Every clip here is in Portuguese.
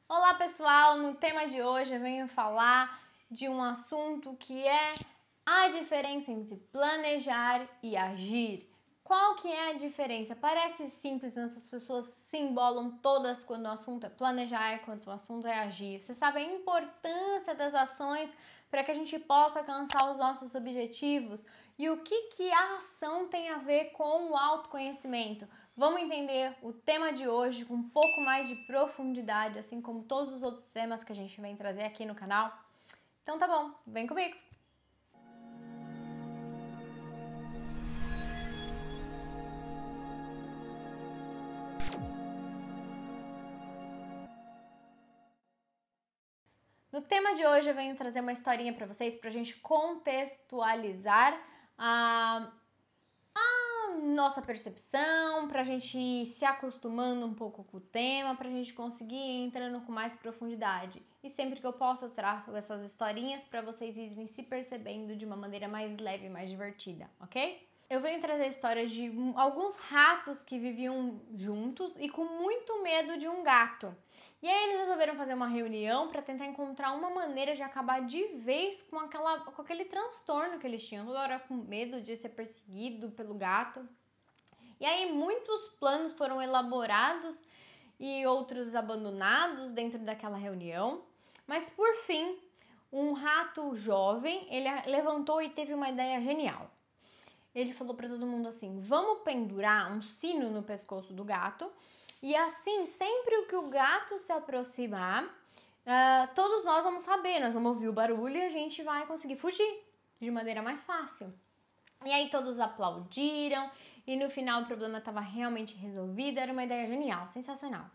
Olá pessoal, no tema de hoje eu venho falar de um assunto que é a diferença entre planejar e agir. Qual que é a diferença? Parece simples, mas as pessoas se embolam todas quando o assunto é planejar, quando o assunto é agir. Você sabe a importância das ações para que a gente possa alcançar os nossos objetivos? E o que a ação tem a ver com o autoconhecimento? Vamos entender o tema de hoje com um pouco mais de profundidade, assim como todos os outros temas que a gente vem trazer aqui no canal? Então tá bom, vem comigo! No tema de hoje eu venho trazer uma historinha para vocês para a gente contextualizar a nossa percepção, para a gente ir se acostumando um pouco com o tema, para a gente conseguir ir entrando com mais profundidade. E sempre que eu posso eu trago essas historinhas para vocês irem se percebendo de uma maneira mais leve e mais divertida, ok? Eu venho trazer a história de alguns ratos que viviam juntos e com muito medo de um gato. E aí eles resolveram fazer uma reunião para tentar encontrar uma maneira de acabar de vez com aquele transtorno que eles tinham, toda hora com medo de ser perseguido pelo gato. E aí muitos planos foram elaborados e outros abandonados dentro daquela reunião. Mas por fim, um rato jovem, ele levantou e teve uma ideia genial. Ele falou para todo mundo assim: vamos pendurar um sino no pescoço do gato e assim, sempre que o gato se aproximar, todos nós vamos saber, nós vamos ouvir o barulho e a gente vai conseguir fugir de maneira mais fácil. E aí todos aplaudiram e no final o problema estava realmente resolvido, era uma ideia genial, sensacional.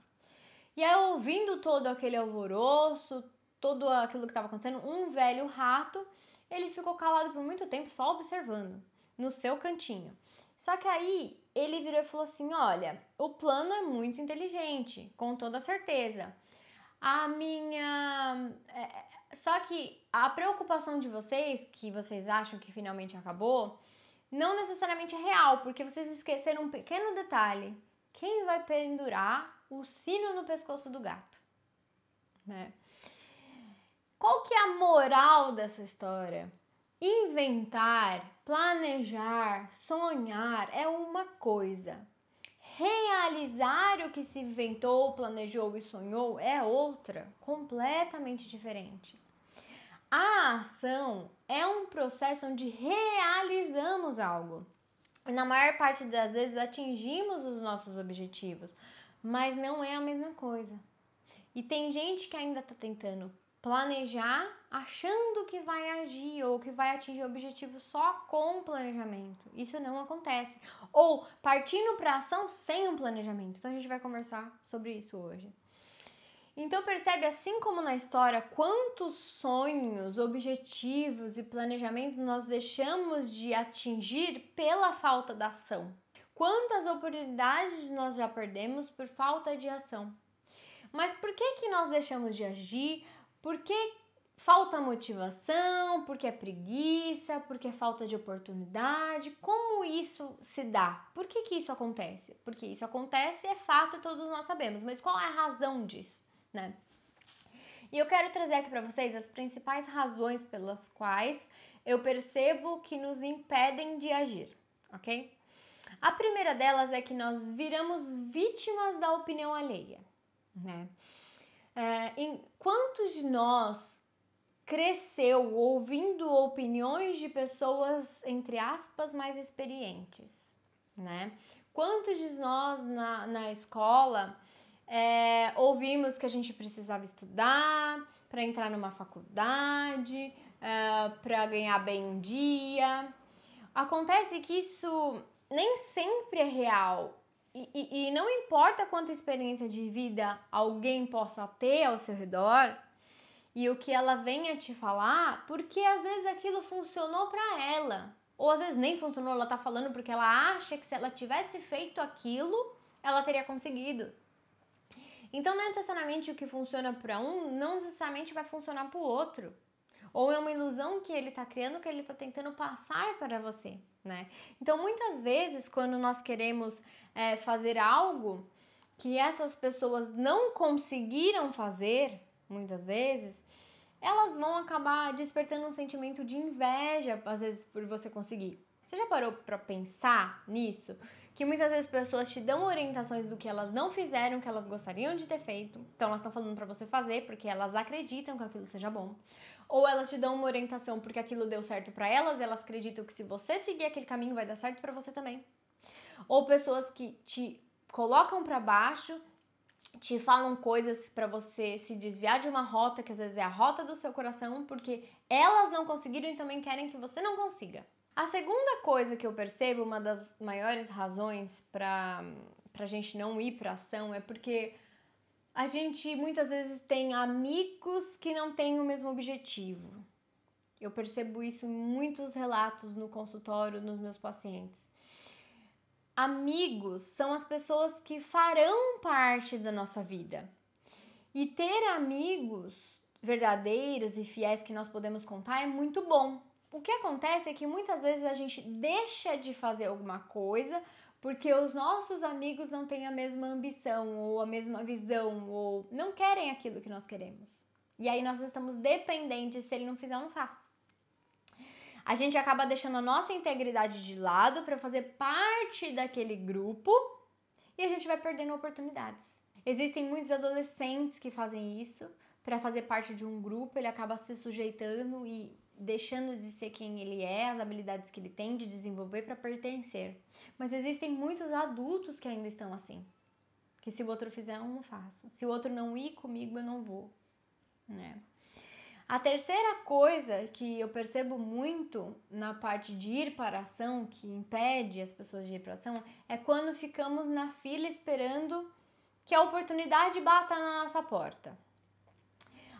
E aí, ouvindo todo aquele alvoroço, tudo aquilo que estava acontecendo, um velho rato, ele ficou calado por muito tempo só observando no seu cantinho. Só que aí ele virou e falou assim: olha, o plano é muito inteligente, com toda certeza. A minha. Só que a preocupação de vocês, que vocês acham que finalmente acabou, não necessariamente é real, porque vocês esqueceram um pequeno detalhe. Quem vai pendurar o sino no pescoço do gato? Né? Qual que é a moral dessa história? Inventar, planejar, sonhar é uma coisa. Realizar o que se inventou, planejou e sonhou é outra, completamente diferente. A ação é um processo onde realizamos algo. E na maior parte das vezes atingimos os nossos objetivos, mas não é a mesma coisa. E tem gente que ainda está tentando planejar achando que vai agir ou que vai atingir o objetivo só com planejamento. Isso não acontece. Ou partindo para ação sem um planejamento. Então a gente vai conversar sobre isso hoje. Então percebe, assim como na história, quantos sonhos, objetivos e planejamento nós deixamos de atingir pela falta da ação. Quantas oportunidades nós já perdemos por falta de ação. Mas por que nós deixamos de agir? Porque falta motivação, porque é preguiça, porque é falta de oportunidade. Como isso se dá? Por que isso acontece? Porque isso acontece, é fato e todos nós sabemos. Mas qual é a razão disso? Né? E eu quero trazer aqui para vocês as principais razões pelas quais eu percebo que nos impedem de agir, ok? A primeira delas é que nós viramos vítimas da opinião alheia, né? Quantos de nós cresceu ouvindo opiniões de pessoas, entre aspas, mais experientes, né? Quantos de nós na escola ouvimos que a gente precisava estudar para entrar numa faculdade, para ganhar bem um dia. Acontece que isso nem sempre é real. E não importa quanta experiência de vida alguém possa ter ao seu redor e o que ela venha te falar, porque às vezes aquilo funcionou para ela. Ou às vezes nem funcionou, ela tá falando porque ela acha que se ela tivesse feito aquilo, ela teria conseguido. Então, não necessariamente o que funciona para um, não necessariamente vai funcionar para o outro. Ou é uma ilusão que ele está criando, que ele está tentando passar para você, né? Então, muitas vezes, quando nós queremos fazer algo que essas pessoas não conseguiram fazer, muitas vezes, elas vão acabar despertando um sentimento de inveja, às vezes, por você conseguir. Você já parou pra pensar nisso? Que muitas vezes pessoas te dão orientações do que elas não fizeram, que elas gostariam de ter feito. Então elas estão falando pra você fazer porque elas acreditam que aquilo seja bom. Ou elas te dão uma orientação porque aquilo deu certo pra elas e elas acreditam que se você seguir aquele caminho vai dar certo pra você também. Ou pessoas que te colocam pra baixo, te falam coisas pra você se desviar de uma rota que às vezes é a rota do seu coração, porque elas não conseguiram e também querem que você não consiga. A segunda coisa que eu percebo, uma das maiores razões pra gente não ir pra ação, é porque a gente muitas vezes tem amigos que não têm o mesmo objetivo. Eu percebo isso em muitos relatos no consultório, nos meus pacientes. Amigos são as pessoas que farão parte da nossa vida. E ter amigos verdadeiros e fiéis que nós podemos contar é muito bom. O que acontece é que muitas vezes a gente deixa de fazer alguma coisa porque os nossos amigos não têm a mesma ambição ou a mesma visão ou não querem aquilo que nós queremos. E aí nós estamos dependentes, se ele não fizer, eu não faço. A gente acaba deixando a nossa integridade de lado para fazer parte daquele grupo e a gente vai perdendo oportunidades. Existem muitos adolescentes que fazem isso para fazer parte de um grupo, ele acaba se sujeitando e deixando de ser quem ele é, as habilidades que ele tem de desenvolver para pertencer. Mas existem muitos adultos que ainda estão assim, que se o outro fizer, eu não faço. Se o outro não ir comigo, eu não vou, né? A terceira coisa que eu percebo muito na parte de ir para a ação, que impede as pessoas de ir para a ação, é quando ficamos na fila esperando que a oportunidade bata na nossa porta.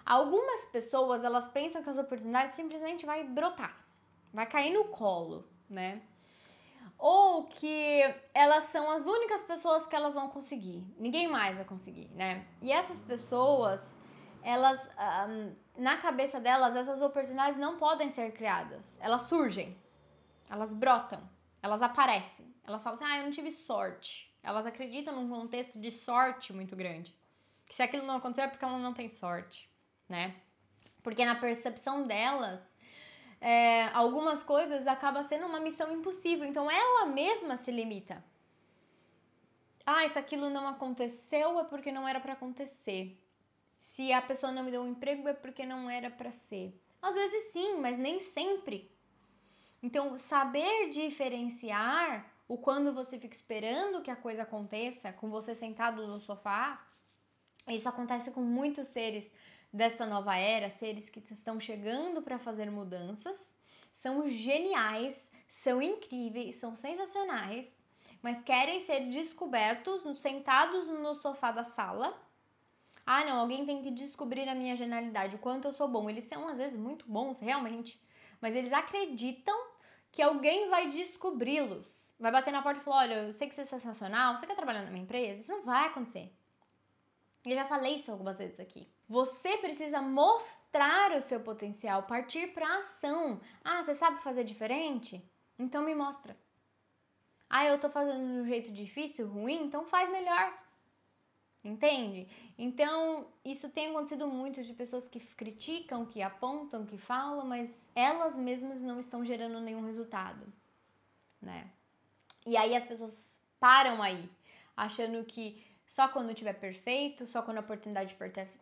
Algumas pessoas, elas pensam que as oportunidades simplesmente vai brotar, vai cair no colo, né? Ou que elas são as únicas pessoas que elas vão conseguir, ninguém mais vai conseguir, né? E essas pessoas, elas, na cabeça delas, essas oportunidades não podem ser criadas, elas surgem, elas brotam, elas aparecem, elas falam assim, eu não tive sorte. Elas acreditam num contexto de sorte muito grande, que se aquilo não aconteceu é porque ela não tem sorte, né? Porque na percepção delas, algumas coisas acabam sendo uma missão impossível, então ela mesma se limita. Se aquilo não aconteceu é porque não era pra acontecer. Se a pessoa não me deu um emprego é porque não era pra ser. Às vezes sim, mas nem sempre. Então, saber diferenciar o quando você fica esperando que a coisa aconteça, com você sentado no sofá, isso acontece com muitos seres dessa nova era, seres que estão chegando para fazer mudanças, são geniais, são incríveis, são sensacionais, mas querem ser descobertos sentados no sofá da sala. Não, alguém tem que descobrir a minha genialidade, o quanto eu sou bom. Eles são às vezes muito bons, realmente, mas eles acreditam que alguém vai descobri-los. Vai bater na porta e falar, olha, eu sei que você é sensacional, você quer trabalhar na minha empresa? Isso não vai acontecer. Eu já falei isso algumas vezes aqui. Você precisa mostrar o seu potencial, partir para ação. Você sabe fazer diferente? Então me mostra. Eu tô fazendo de um jeito difícil, ruim? Então faz melhor. Entende? Então, isso tem acontecido muito de pessoas que criticam, que apontam, que falam, mas elas mesmas não estão gerando nenhum resultado, né? E aí as pessoas param aí, achando que só quando tiver perfeito, só quando a oportunidade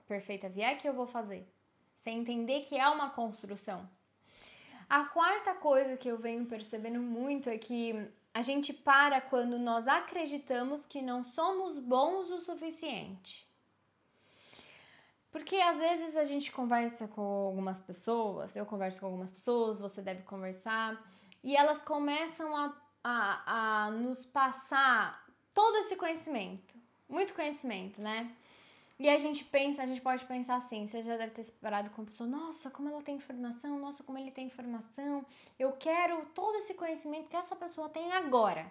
perfeita vier que eu vou fazer. Sem entender que é uma construção. A quarta coisa que eu venho percebendo muito é que a gente para quando nós acreditamos que não somos bons o suficiente. Porque às vezes a gente conversa com algumas pessoas, eu converso com algumas pessoas, você deve conversar, e elas começam a nos passar todo esse conhecimento, muito conhecimento, né? E a gente pode pensar assim, você já deve ter se parado com a pessoa, nossa, como ela tem informação, nossa, como ele tem informação, eu quero todo esse conhecimento que essa pessoa tem agora.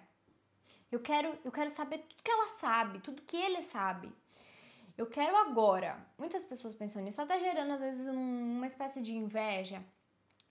Eu quero saber tudo que ela sabe, tudo que ele sabe. Eu quero agora. Muitas pessoas pensam nisso, até gerando às vezes uma espécie de inveja.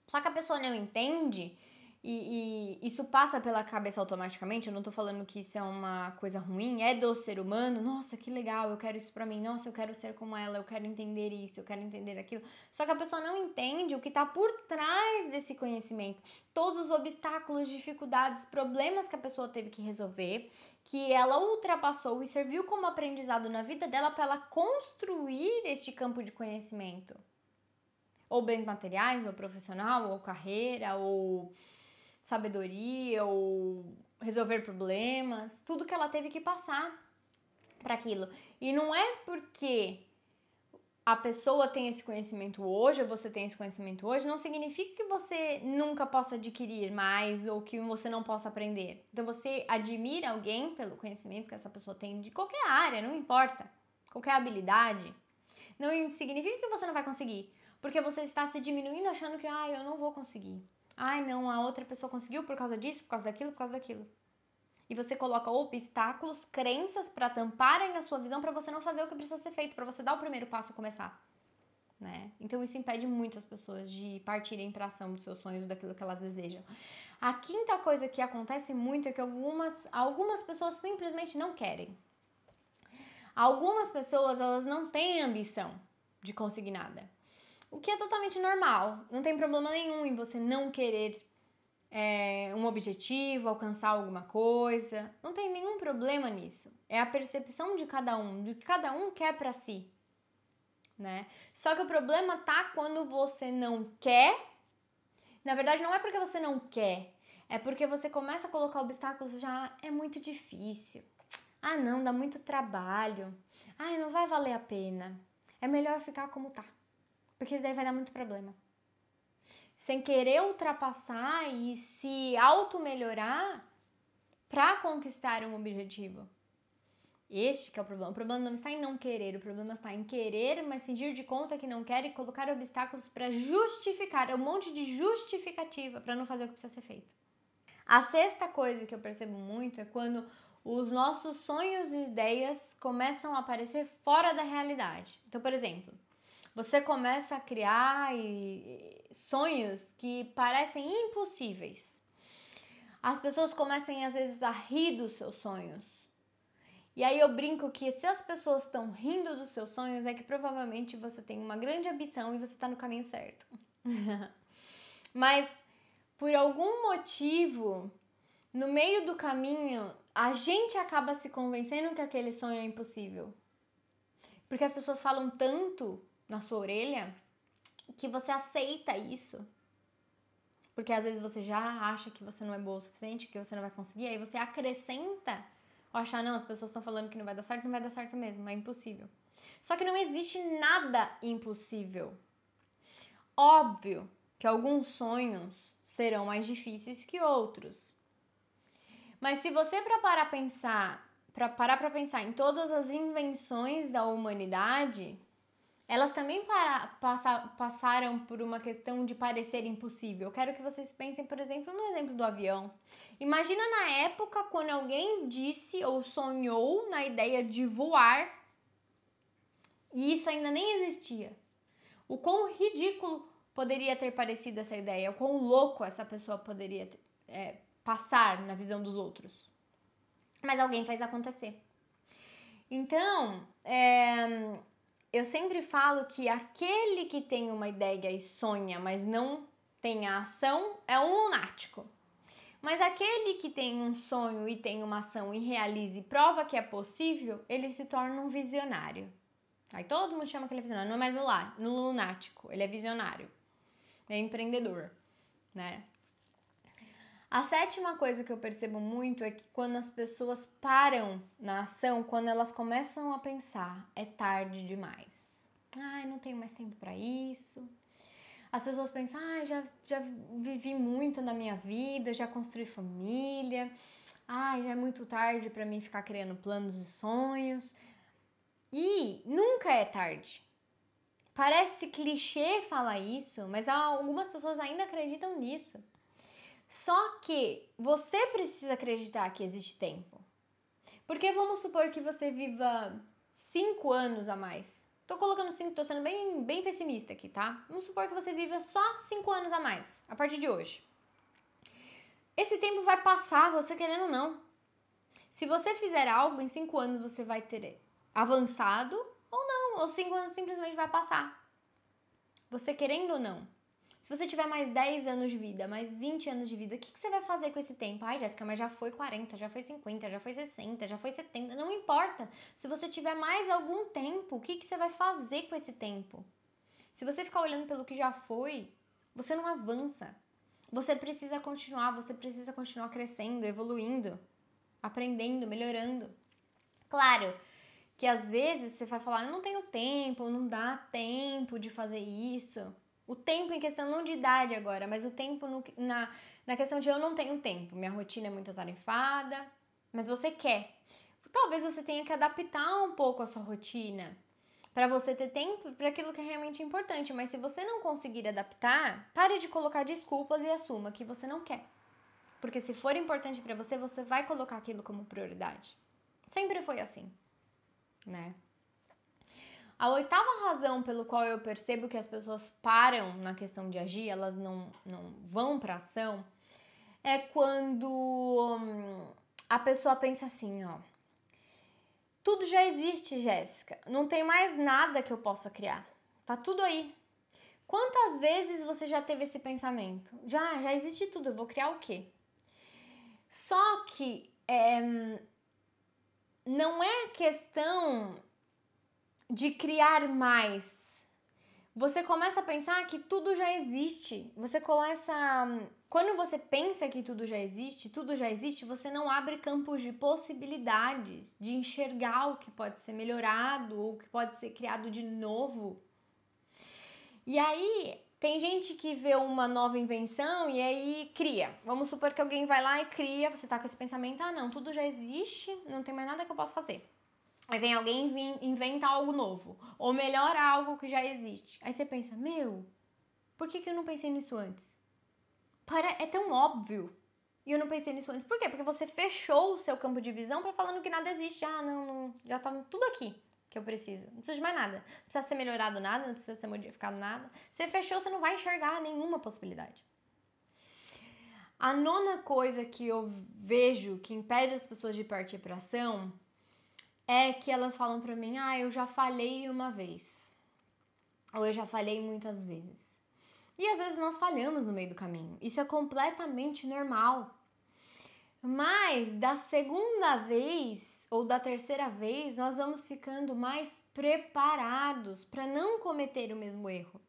Só que a pessoa não entende e isso passa pela cabeça automaticamente. Eu não tô falando que isso é uma coisa ruim, é do ser humano. Nossa, que legal, eu quero isso pra mim. Nossa, eu quero ser como ela, eu quero entender isso, eu quero entender aquilo. Só que a pessoa não entende o que tá por trás desse conhecimento. Todos os obstáculos, dificuldades, problemas que a pessoa teve que resolver, que ela ultrapassou e serviu como aprendizado na vida dela para ela construir este campo de conhecimento. Ou bens materiais, ou profissional, ou carreira, ou sabedoria, ou resolver problemas, tudo que ela teve que passar para aquilo. E não é porque a pessoa tem esse conhecimento hoje, ou você tem esse conhecimento hoje, não significa que você nunca possa adquirir mais ou que você não possa aprender. Então você admira alguém pelo conhecimento que essa pessoa tem de qualquer área, não importa, qualquer habilidade. Não significa que você não vai conseguir, porque você está se diminuindo achando que, eu não vou conseguir. Não, a outra pessoa conseguiu por causa disso, por causa daquilo, por causa daquilo. E você coloca obstáculos, crenças para tamparem a sua visão para você não fazer o que precisa ser feito, para você dar o primeiro passo e começar, né? Então isso impede muito as pessoas de partirem para ação dos seus sonhos, daquilo que elas desejam. A quinta coisa que acontece muito é que algumas pessoas simplesmente não querem. Algumas pessoas, elas não têm ambição de conseguir nada. O que é totalmente normal. Não tem problema nenhum em você não querer um objetivo, alcançar alguma coisa. Não tem nenhum problema nisso. É a percepção de cada um, do que cada um quer pra si, né? Só que o problema tá quando você não quer. Na verdade, não é porque você não quer. É porque você começa a colocar obstáculos já é muito difícil. Não, dá muito trabalho. Não vai valer a pena. É melhor ficar como tá. Porque daí vai dar muito problema. Sem querer ultrapassar e se auto-melhorar para conquistar um objetivo. Este que é o problema. O problema não está em não querer, o problema está em querer, mas fingir de conta que não quer e colocar obstáculos para justificar. É um monte de justificativa para não fazer o que precisa ser feito. A sexta coisa que eu percebo muito é quando os nossos sonhos e ideias começam a aparecer fora da realidade. Então, por exemplo, você começa a criar sonhos que parecem impossíveis. As pessoas começam, às vezes, a rir dos seus sonhos. E aí eu brinco que se as pessoas estão rindo dos seus sonhos, é que provavelmente você tem uma grande ambição e você está no caminho certo. Mas, por algum motivo, no meio do caminho, a gente acaba se convencendo que aquele sonho é impossível. Porque as pessoas falam tanto na sua orelha que você aceita isso. Porque às vezes você já acha que você não é boa o suficiente, que você não vai conseguir, aí você acrescenta ou achar, não, as pessoas estão falando que não vai dar certo mesmo, é impossível. Só que não existe nada impossível. Óbvio que alguns sonhos serão mais difíceis que outros. Mas se você parar para pensar em todas as invenções da humanidade, elas também passaram por uma questão de parecer impossível. Eu quero que vocês pensem, por exemplo, no exemplo do avião. Imagina na época quando alguém disse ou sonhou na ideia de voar e isso ainda nem existia. O quão ridículo poderia ter parecido essa ideia, o quão louco essa pessoa poderia passar na visão dos outros. Mas alguém fez acontecer. Então, eu sempre falo que aquele que tem uma ideia e sonha, mas não tem a ação, é um lunático. Mas aquele que tem um sonho e tem uma ação e realiza e prova que é possível, ele se torna um visionário. Aí todo mundo chama aquele visionário, não é mais lunático, ele é visionário, é empreendedor, né? A sétima coisa que eu percebo muito é que quando as pessoas param na ação, quando elas começam a pensar, é tarde demais. Não tenho mais tempo para isso. As pessoas pensam, já vivi muito na minha vida, já construí família. Já é muito tarde para mim ficar criando planos e sonhos. E nunca é tarde. Parece clichê falar isso, mas algumas pessoas ainda acreditam nisso. Só que você precisa acreditar que existe tempo. Porque vamos supor que você viva 5 anos a mais. Tô colocando 5, tô sendo bem pessimista aqui, tá? Vamos supor que você viva só 5 anos a mais, a partir de hoje. esse tempo vai passar, você querendo ou não. Se você fizer algo, em 5 anos você vai ter avançado ou não, ou 5 anos simplesmente vai passar. Você querendo ou não. Se você tiver mais 10 anos de vida, mais 20 anos de vida, o que você vai fazer com esse tempo? Ai, Jéssica, mas já foi 40, já foi 50, já foi 60, já foi 70, não importa. Se você tiver mais algum tempo, o que você vai fazer com esse tempo? Se você ficar olhando pelo que já foi, você não avança. Você precisa continuar crescendo, evoluindo, aprendendo, melhorando. Claro que às vezes você vai falar, eu não tenho tempo, não dá tempo de fazer isso. O tempo em questão não de idade agora, mas o tempo na questão de eu não tenho tempo. Minha rotina é muito atarefada, mas você quer. Talvez você tenha que adaptar um pouco a sua rotina para você ter tempo para aquilo que é realmente importante. Mas se você não conseguir adaptar, pare de colocar desculpas e assuma que você não quer. Porque se for importante para você, você vai colocar aquilo como prioridade. Sempre foi assim, né? A 8ª razão pelo qual eu percebo que as pessoas param na questão de agir, elas não vão para ação, é quando a pessoa pensa assim, ó, tudo já existe, Jéssica, não tem mais nada que eu possa criar, tá tudo aí. Quantas vezes você já teve esse pensamento? Já existe tudo, eu vou criar o quê? Só que não é questão de criar mais. Você começa a pensar que tudo já existe. Quando você pensa que tudo já existe, você não abre campos de possibilidades, de enxergar o que pode ser melhorado ou o que pode ser criado de novo. E aí, tem gente que vê uma nova invenção e aí cria. Vamos supor que alguém vai lá e cria, você tá com esse pensamento, não, tudo já existe, não tem mais nada que eu possa fazer. Aí vem alguém e inventa algo novo, ou melhora algo que já existe. Aí você pensa, por que eu não pensei nisso antes? É tão óbvio. E eu não pensei nisso antes. Por quê? Porque você fechou o seu campo de visão para falando que nada existe. Não, já tá tudo aqui que eu preciso. Não precisa de mais nada. Não precisa ser melhorado nada, não precisa ser modificado nada. Você fechou, você não vai enxergar nenhuma possibilidade. A 9ª coisa que eu vejo que impede as pessoas de partir para ação é que elas falam pra mim, eu já falhei uma vez. Ou eu já falhei muitas vezes. E às vezes nós falhamos no meio do caminho. Isso é completamente normal. Mas da segunda vez ou da terceira vez, nós vamos ficando mais preparados para não cometer o mesmo erro,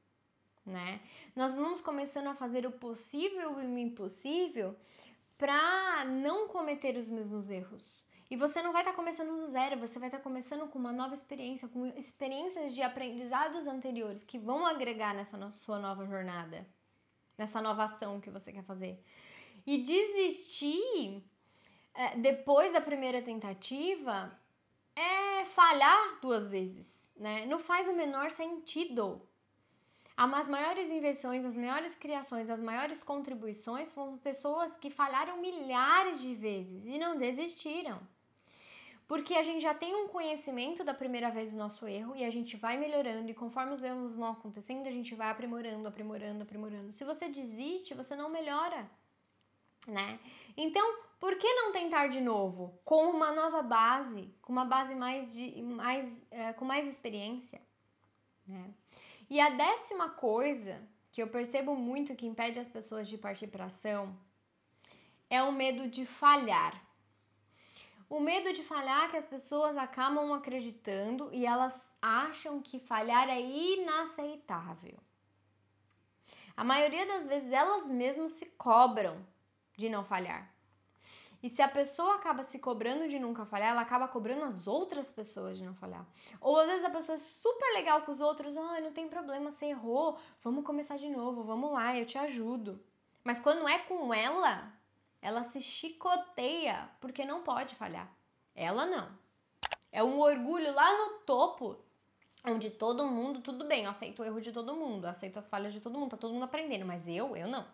né? Nós vamos começando a fazer o possível e o impossível para não cometer os mesmos erros. E você não vai estar começando do zero, você vai estar começando com uma nova experiência, com experiências de aprendizados anteriores que vão agregar nessa sua nova jornada, nessa nova ação que você quer fazer. E desistir depois da primeira tentativa é falhar 2 vezes, né? Não faz o menor sentido. As maiores invenções, as maiores criações, as maiores contribuições foram pessoas que falharam milhares de vezes e não desistiram. Porque a gente já tem um conhecimento da primeira vez do nosso erro e a gente vai melhorando e conforme os erros vão acontecendo, a gente vai aprimorando. Se você desiste, você não melhora, né? Então, por que não tentar de novo? Com uma nova base, com uma base com mais experiência, né? E a 10ª coisa que eu percebo muito que impede as pessoas de partir para ação é o medo de falhar. O medo de falhar que as pessoas acabam acreditando e elas acham que falhar é inaceitável. A maioria das vezes elas mesmas se cobram de não falhar. E se a pessoa acaba se cobrando de nunca falhar, ela acaba cobrando as outras pessoas de não falhar. Ou às vezes a pessoa é super legal com os outros, não tem problema, você errou, vamos começar de novo, vamos lá, eu te ajudo. Mas quando é com ela se chicoteia porque não pode falhar. Ela não. É um orgulho lá no topo, onde todo mundo, tudo bem, eu aceito o erro de todo mundo, eu aceito as falhas de todo mundo, tá todo mundo aprendendo, mas eu não.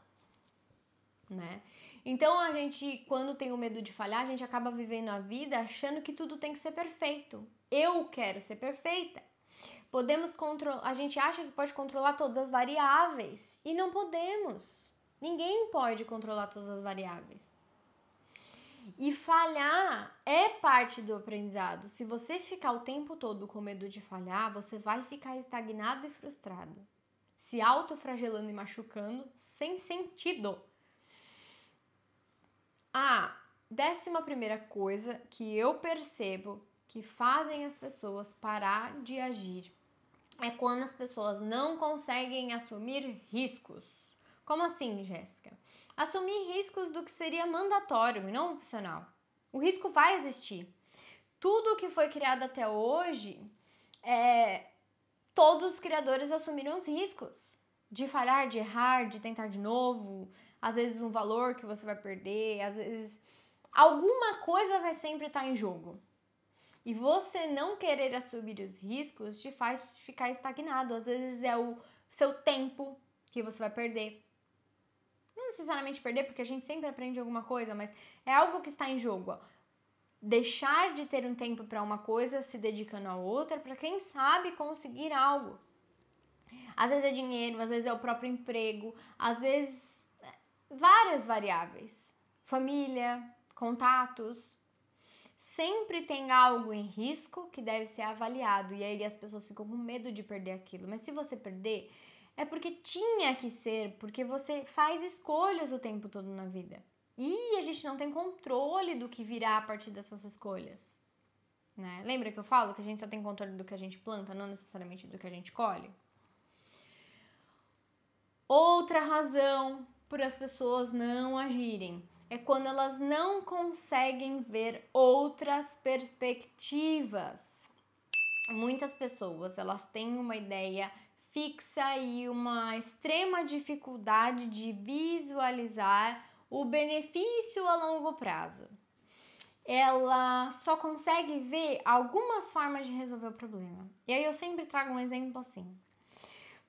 Né? Então a gente, quando tem o medo de falhar, a gente acaba vivendo a vida achando que tudo tem que ser perfeito. Eu quero ser perfeita. A gente acha que pode controlar todas as variáveis e não podemos. Ninguém pode controlar todas as variáveis. E falhar é parte do aprendizado. Se você ficar o tempo todo com medo de falhar, você vai ficar estagnado e frustrado, se autoflagelando e machucando sem sentido. A 11ª coisa que eu percebo que fazem as pessoas parar de agir é quando as pessoas não conseguem assumir riscos. Como assim, Jéssica? Assumir riscos do que seria mandatório e não opcional. O risco vai existir. Tudo que foi criado até hoje, todos os criadores assumiram os riscos de falhar, de errar, de tentar de novo. Às vezes um valor que você vai perder, às vezes alguma coisa vai sempre estar em jogo. E você não querer assumir os riscos te faz ficar estagnado. Às vezes é o seu tempo que você vai perder. Não necessariamente perder, porque a gente sempre aprende alguma coisa, mas é algo que está em jogo. Ó. Deixar de ter um tempo para uma coisa, se dedicando a outra, para quem sabe conseguir algo. Às vezes é dinheiro, às vezes é o próprio emprego, às vezes várias variáveis. Família, contatos. Sempre tem algo em risco que deve ser avaliado. E aí as pessoas ficam com medo de perder aquilo. Mas se você perder, é porque tinha que ser, porque você faz escolhas o tempo todo na vida. E a gente não tem controle do que virá a partir dessas escolhas. Né? Lembra que eu falo que a gente só tem controle do que a gente planta, não necessariamente do que a gente colhe? Outra razão para as pessoas não agirem é quando elas não conseguem ver outras perspectivas. Muitas pessoas, elas têm uma ideia fixa e uma extrema dificuldade de visualizar o benefício a longo prazo. Ela só consegue ver algumas formas de resolver o problema. E aí eu sempre trago um exemplo assim.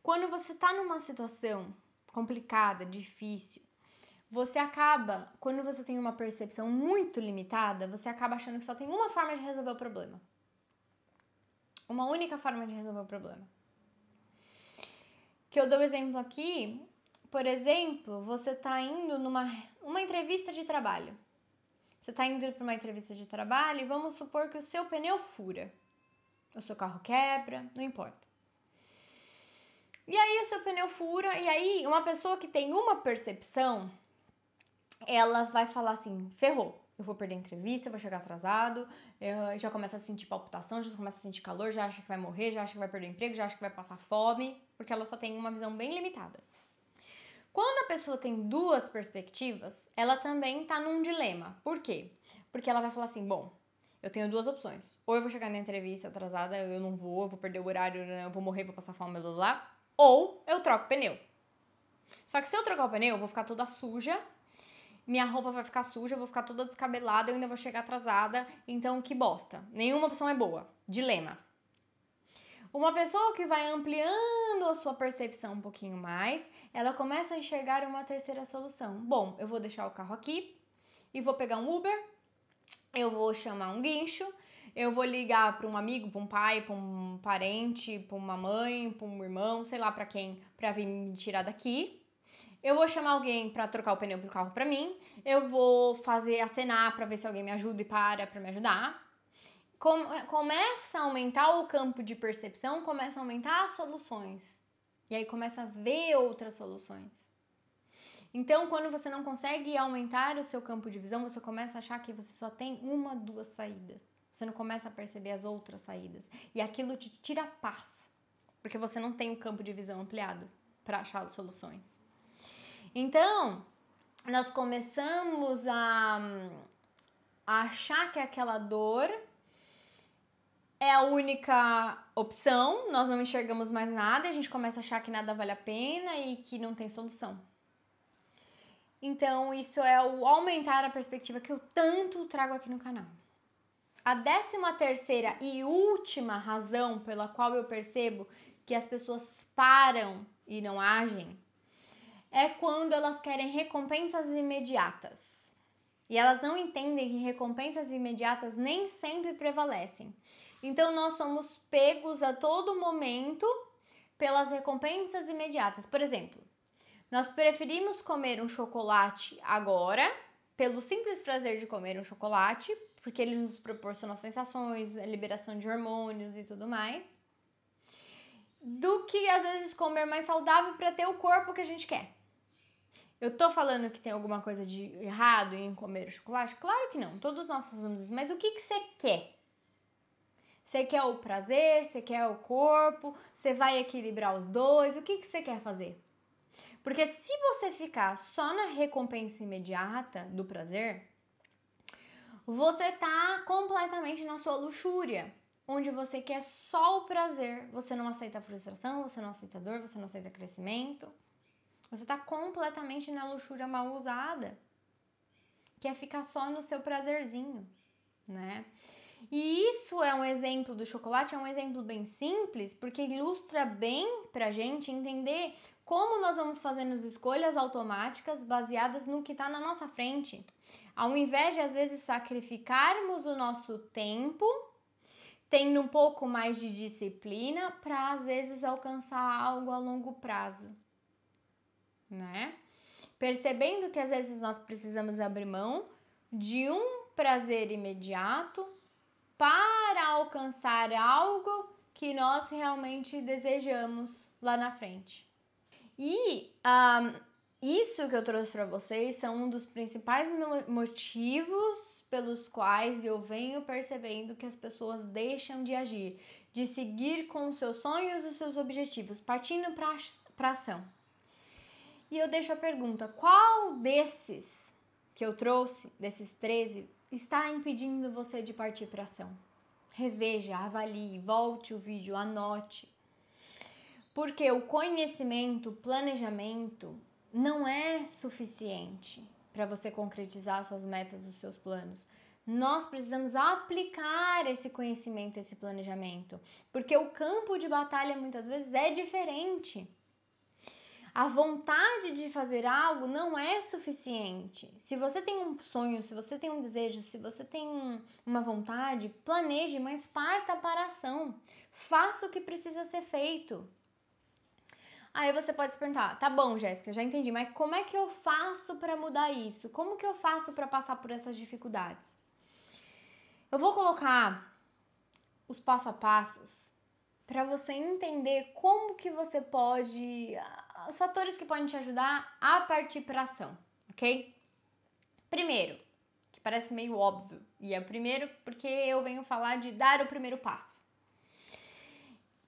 Quando você está numa situação complicada, difícil, você acaba, quando você tem uma percepção muito limitada, você acaba achando que só tem uma forma de resolver o problema. Uma única forma de resolver o problema. Que eu dou exemplo aqui, por exemplo, você está indo numa entrevista de trabalho. Você está indo para uma entrevista de trabalho e vamos supor que o seu pneu fura. O seu carro quebra, não importa. E aí o seu pneu fura, e aí uma pessoa que tem uma percepção, ela vai falar assim, ferrou, eu vou perder a entrevista, eu vou chegar atrasado, já começa a sentir palpitação, já começa a sentir calor, já acha que vai morrer, já acha que vai perder o emprego, já acha que vai passar fome, porque ela só tem uma visão bem limitada. Quando a pessoa tem duas perspectivas, ela também tá num dilema. Por quê? Porque ela vai falar assim, bom, eu tenho duas opções. Ou eu vou chegar na entrevista atrasada, eu não vou, eu vou perder o horário, eu vou morrer, vou passar fome, blá, blá, blá. Ou eu troco o pneu. Só que se eu trocar o pneu, eu vou ficar toda suja, minha roupa vai ficar suja, eu vou ficar toda descabelada, eu ainda vou chegar atrasada, então que bosta. Nenhuma opção é boa. Dilema. Uma pessoa que vai ampliando a sua percepção um pouquinho mais, ela começa a enxergar uma terceira solução. Bom, eu vou deixar o carro aqui e vou pegar um Uber, eu vou chamar um guincho, eu vou ligar para um amigo, para um pai, para um parente, para uma mãe, para um irmão, sei lá para quem, para vir me tirar daqui. Eu vou chamar alguém para trocar o pneu do carro para mim. Eu vou fazer acenar para ver se alguém me ajuda e para me ajudar. Começa a aumentar o campo de percepção, começa a aumentar as soluções. E aí começa a ver outras soluções. Então, quando você não consegue aumentar o seu campo de visão, você começa a achar que você só tem uma, duas saídas. Você não começa a perceber as outras saídas. E aquilo te tira a paz. Porque você não tem o campo de visão ampliado para achar as soluções. Então, nós começamos a achar que aquela dor é a única opção, nós não enxergamos mais nada, a gente começa a achar que nada vale a pena e que não tem solução. Então, isso é o aumentar a perspectiva que eu tanto trago aqui no canal. A 13ª e última razão pela qual eu percebo que as pessoas param e não agem é quando elas querem recompensas imediatas. E elas não entendem que recompensas imediatas nem sempre prevalecem. Então, nós somos pegos a todo momento pelas recompensas imediatas. Por exemplo, Nós preferimos comer um chocolate agora, pelo simples prazer de comer um chocolate, porque ele nos proporciona sensações, a liberação de hormônios e tudo mais, do que às vezes comer mais saudável para ter o corpo que a gente quer. Eu tô falando que tem alguma coisa de errado em comer o chocolate? Claro que não, todos nós fazemos isso, mas o que você quer? Você quer o prazer, você quer o corpo, você vai equilibrar os dois, o que você quer fazer? Porque se você ficar só na recompensa imediata do prazer, você tá completamente na sua luxúria, onde você quer só o prazer, você não aceita a frustração, você não aceita a dor, você não aceita crescimento. Você tá completamente na luxúria mal usada, que é ficar só no seu prazerzinho, né? E isso é um exemplo do chocolate, é um exemplo bem simples, porque ilustra bem pra gente entender como nós vamos fazendo as escolhas automáticas baseadas no que tá na nossa frente. Ao invés de, às vezes, sacrificarmos o nosso tempo, tendo um pouco mais de disciplina, para, às vezes, alcançar algo a longo prazo, né? Percebendo que, às vezes, nós precisamos abrir mão de um prazer imediato para alcançar algo que nós realmente desejamos lá na frente. E isso que eu trouxe para vocês são um dos principais motivos pelos quais eu venho percebendo que as pessoas deixam de agir, de seguir com os seus sonhos e seus objetivos, partindo para ação. E eu deixo a pergunta: qual desses que eu trouxe, desses 13, está impedindo você de partir para ação? Reveja, avalie, volte o vídeo, anote. Porque o conhecimento, o planejamento não é suficiente para você concretizar suas metas, os seus planos. Nós precisamos aplicar esse conhecimento, esse planejamento, porque o campo de batalha muitas vezes é diferente. A vontade de fazer algo não é suficiente. Se você tem um sonho, se você tem um desejo, se você tem uma vontade, planeje, mas parta para a ação. Faça o que precisa ser feito. Aí você pode se perguntar: tá bom, Jéssica, já entendi, mas como é que eu faço para mudar isso? Como que eu faço para passar por essas dificuldades? Eu vou colocar os passo a passos para você entender como que você pode, os fatores que podem te ajudar a partir para ação, ok? Primeiro, que parece meio óbvio, e é o primeiro porque eu venho falar de dar o primeiro passo.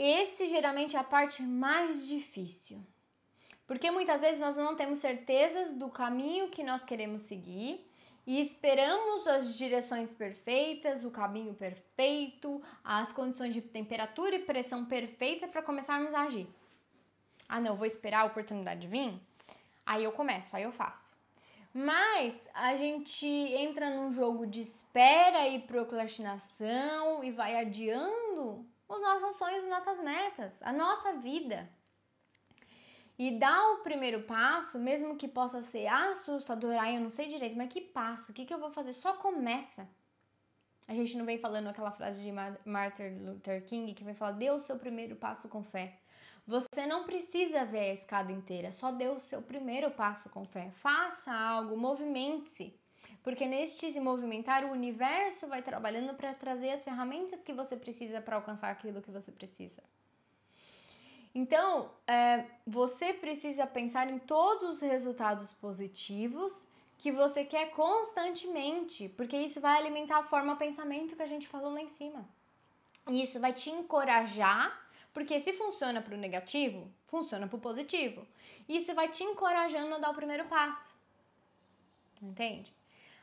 Esse geralmente é a parte mais difícil, porque muitas vezes nós não temos certezas do caminho que nós queremos seguir e esperamos as direções perfeitas, o caminho perfeito, as condições de temperatura e pressão perfeitas para começarmos a agir. Ah, não, vou esperar a oportunidade vir? Aí eu começo, aí eu faço. Mas a gente entra num jogo de espera e procrastinação e vai adiando os nossos sonhos, as nossas metas, a nossa vida. E dar o primeiro passo, mesmo que possa ser assustador, eu não sei direito, mas que passo? O que eu vou fazer? Só começa. A gente não vem falando aquela frase de Martin Luther King que vai falar: dê o seu primeiro passo com fé. Você não precisa ver a escada inteira, só dê o seu primeiro passo com fé. Faça algo, movimente-se. Porque neste se movimentar, o universo vai trabalhando para trazer as ferramentas que você precisa para alcançar aquilo que você precisa. Então, você precisa pensar em todos os resultados positivos que você quer constantemente, porque isso vai alimentar a forma pensamento que a gente falou lá em cima. E isso vai te encorajar, porque se funciona para o negativo, funciona para o positivo. Isso vai te encorajando a dar o primeiro passo. Entende?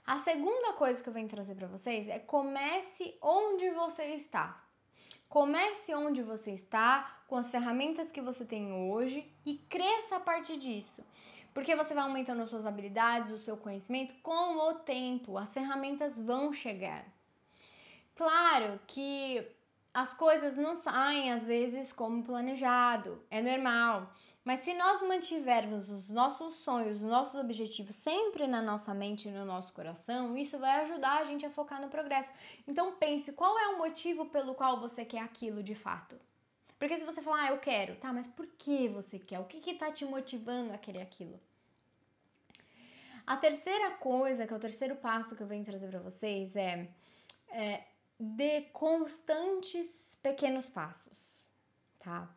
A segunda coisa que eu venho trazer para vocês é: comece onde você está. Comece onde você está, com as ferramentas que você tem hoje, e cresça a partir disso. Porque você vai aumentando as suas habilidades, o seu conhecimento com o tempo. As ferramentas vão chegar. Claro que as coisas não saem às vezes como planejado, é normal. Mas se nós mantivermos os nossos sonhos, os nossos objetivos sempre na nossa mente e no nosso coração, isso vai ajudar a gente a focar no progresso. Então pense, qual é o motivo pelo qual você quer aquilo de fato? Porque se você falar, eu quero, tá, mas por que você quer? O que tá te motivando a querer aquilo? A terceira coisa, que é o terceiro passo que eu venho trazer pra vocês de constantes pequenos passos, tá?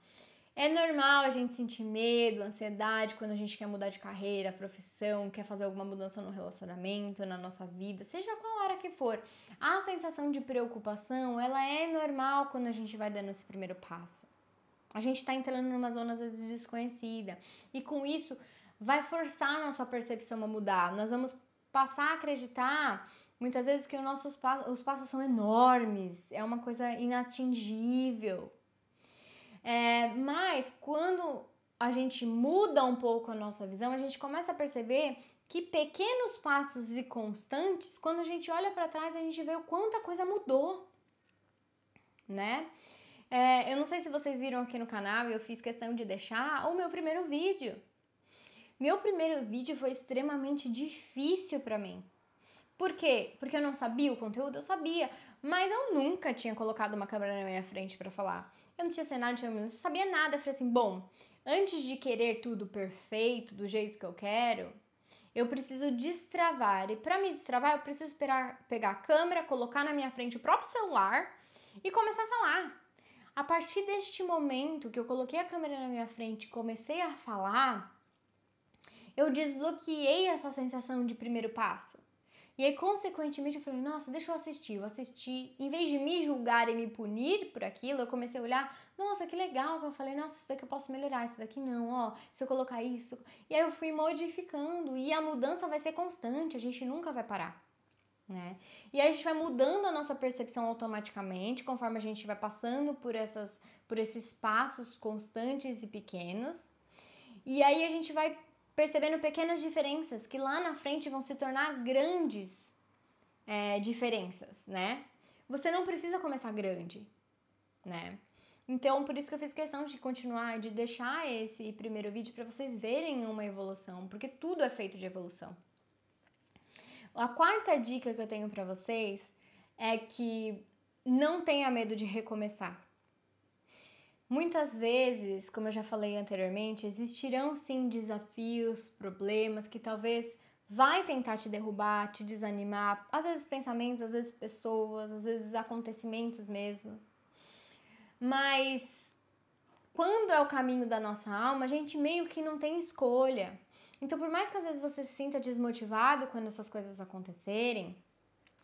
É normal a gente sentir medo, ansiedade quando a gente quer mudar de carreira, profissão, quer fazer alguma mudança no relacionamento, na nossa vida, seja qual hora que for. A sensação de preocupação, ela é normal quando a gente vai dando esse primeiro passo. A gente tá entrando numa zona às vezes desconhecida e com isso vai forçar a nossa percepção a mudar. Nós vamos passar a acreditar muitas vezes que os passos são enormes, é uma coisa inatingível. Mas quando a gente muda um pouco a nossa visão, a gente começa a perceber que pequenos passos e constantes, quando a gente olha para trás, a gente vê o quanta coisa mudou, né? Eu não sei se vocês viram aqui no canal, eu fiz questão de deixar o meu primeiro vídeo. Meu primeiro vídeo foi extremamente difícil para mim. Por quê? Porque eu não sabia o conteúdo? Eu sabia, mas eu nunca tinha colocado uma câmera na minha frente para falar. Eu não tinha cenário, não sabia nada. Eu falei assim, bom, antes de querer tudo perfeito, do jeito que eu quero, eu preciso destravar. E para me destravar, eu preciso pegar a câmera, colocar na minha frente o próprio celular e começar a falar. A partir deste momento que eu coloquei a câmera na minha frente e comecei a falar, eu desbloqueei essa sensação de primeiro passo. E aí, consequentemente, eu falei, nossa, deixa eu assistir. Em vez de me julgar e me punir por aquilo, eu comecei a olhar, nossa, que legal. Eu falei, nossa, isso daqui eu posso melhorar, isso daqui não, ó, se eu colocar isso. E aí eu fui modificando e a mudança vai ser constante, a gente nunca vai parar, né? E aí a gente vai mudando a nossa percepção automaticamente, conforme a gente vai passando por esses passos constantes e pequenos. E aí a gente vai percebendo pequenas diferenças que lá na frente vão se tornar grandes diferenças, né? Você não precisa começar grande, né? Então, por isso que eu fiz questão de continuar, de deixar esse primeiro vídeo para vocês verem uma evolução, porque tudo é feito de evolução. A quarta dica que eu tenho para vocês é que não tenha medo de recomeçar. Muitas vezes, como eu já falei anteriormente, existirão sim desafios, problemas que talvez vai tentar te derrubar, te desanimar, às vezes pensamentos, às vezes pessoas, às vezes acontecimentos mesmo. Mas quando é o caminho da nossa alma, a gente meio que não tem escolha. Então, por mais que às vezes você se sinta desmotivado quando essas coisas acontecerem,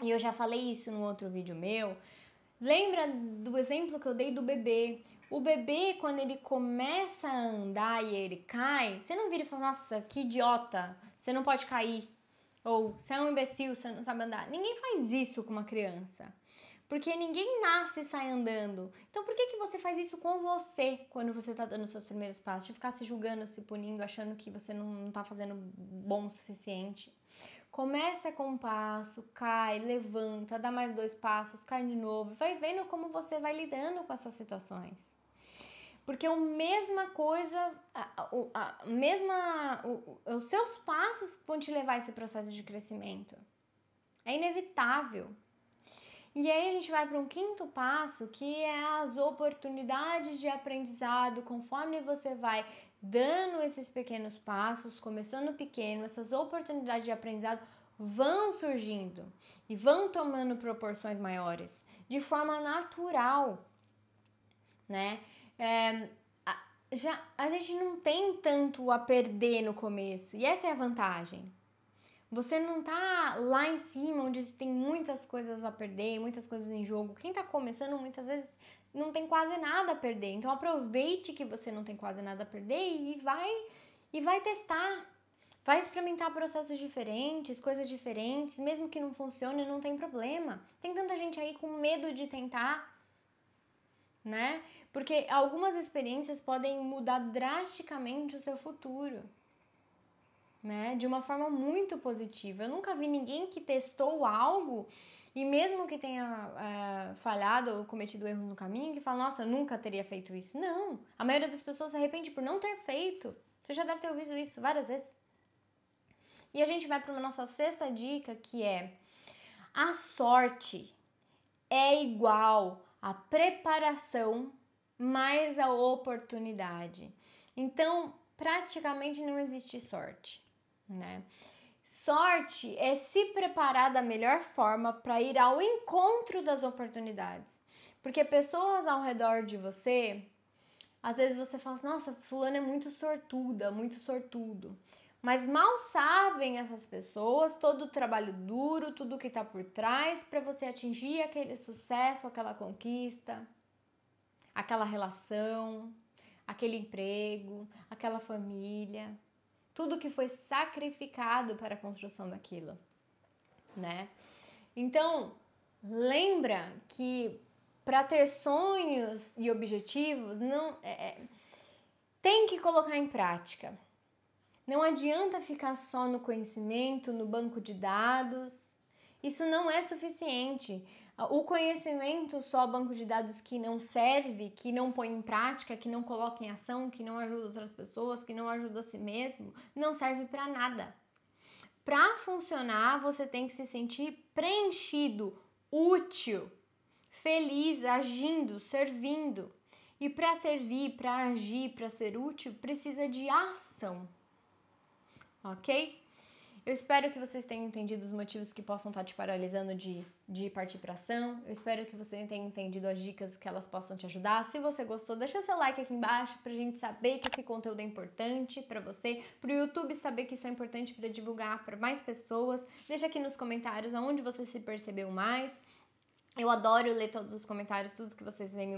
e eu já falei isso num outro vídeo meu, lembra do exemplo que eu dei do bebê? O bebê, quando ele começa a andar e ele cai, você não vira e fala, nossa, que idiota, você não pode cair. Ou, você é um imbecil, você não sabe andar. Ninguém faz isso com uma criança. Porque ninguém nasce e sai andando. Então, por que você faz isso com você quando você tá dando os seus primeiros passos? De ficar se julgando, se punindo, achando que você não tá fazendo bom o suficiente. Começa com um passo, cai, levanta, dá mais 2 passos, cai de novo. Vai vendo como você vai lidando com essas situações. Porque a mesma coisa, os seus passos vão te levar a esse processo de crescimento. É inevitável. E aí a gente vai para um quinto passo, que é as oportunidades de aprendizado. Conforme você vai dando esses pequenos passos, começando pequeno, essas oportunidades de aprendizado vão surgindo e vão tomando proporções maiores, de forma natural, né? A gente não tem tanto a perder no começo, e essa é a vantagem. Você não tá lá em cima, onde tem muitas coisas a perder, muitas coisas em jogo. Quem tá começando, muitas vezes, não tem quase nada a perder. Então, aproveite que você não tem quase nada a perder e vai testar. Vai experimentar processos diferentes, coisas diferentes. Mesmo que não funcione, não tem problema. Tem tanta gente aí com medo de tentar, né? Porque algumas experiências podem mudar drasticamente o seu futuro, né? De uma forma muito positiva. Eu nunca vi ninguém que testou algo e mesmo que tenha falhado ou cometido erros no caminho, que fala, nossa, eu nunca teria feito isso. Não, a maioria das pessoas se arrepende por não ter feito. Você já deve ter ouvido isso várias vezes. E a gente vai para a nossa sexta dica, que é: a sorte é igual à preparação mais a oportunidade. Então, praticamente não existe sorte, né? Sorte é se preparar da melhor forma para ir ao encontro das oportunidades. Porque pessoas ao redor de você, às vezes você fala assim, nossa, fulano é muito sortuda, muito sortudo. Mas mal sabem essas pessoas todo o trabalho duro, tudo que está por trás para você atingir aquele sucesso, aquela conquista, aquela relação, aquele emprego, aquela família, tudo que foi sacrificado para a construção daquilo, né? Então, lembra que para ter sonhos e objetivos, não tem que colocar em prática. Não adianta ficar só no conhecimento, no banco de dados. Isso não é suficiente. O conhecimento só banco de dados que não serve, que não põe em prática, que não coloca em ação, que não ajuda outras pessoas, que não ajuda a si mesmo, não serve para nada. Para funcionar, você tem que se sentir preenchido, útil, feliz, agindo, servindo. E para servir, para agir, para ser útil, precisa de ação. Ok? Eu espero que vocês tenham entendido os motivos que possam estar te paralisando de partir para ação. Eu espero que você tenha entendido as dicas que elas possam te ajudar. Se você gostou, deixa seu like aqui embaixo pra gente saber que esse conteúdo é importante para você, pro YouTube saber que isso é importante para divulgar para mais pessoas. Deixa aqui nos comentários aonde você se percebeu mais. Eu adoro ler todos os comentários, tudo que vocês vêm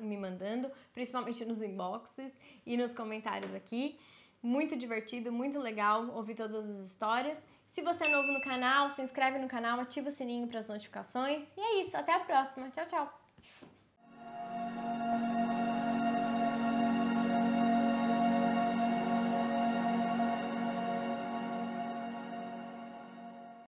me mandando, principalmente nos inboxes e nos comentários aqui. Muito divertido, muito legal ouvir todas as histórias. Se você é novo no canal, se inscreve no canal, ativa o sininho para as notificações. E é isso, até a próxima. Tchau, tchau!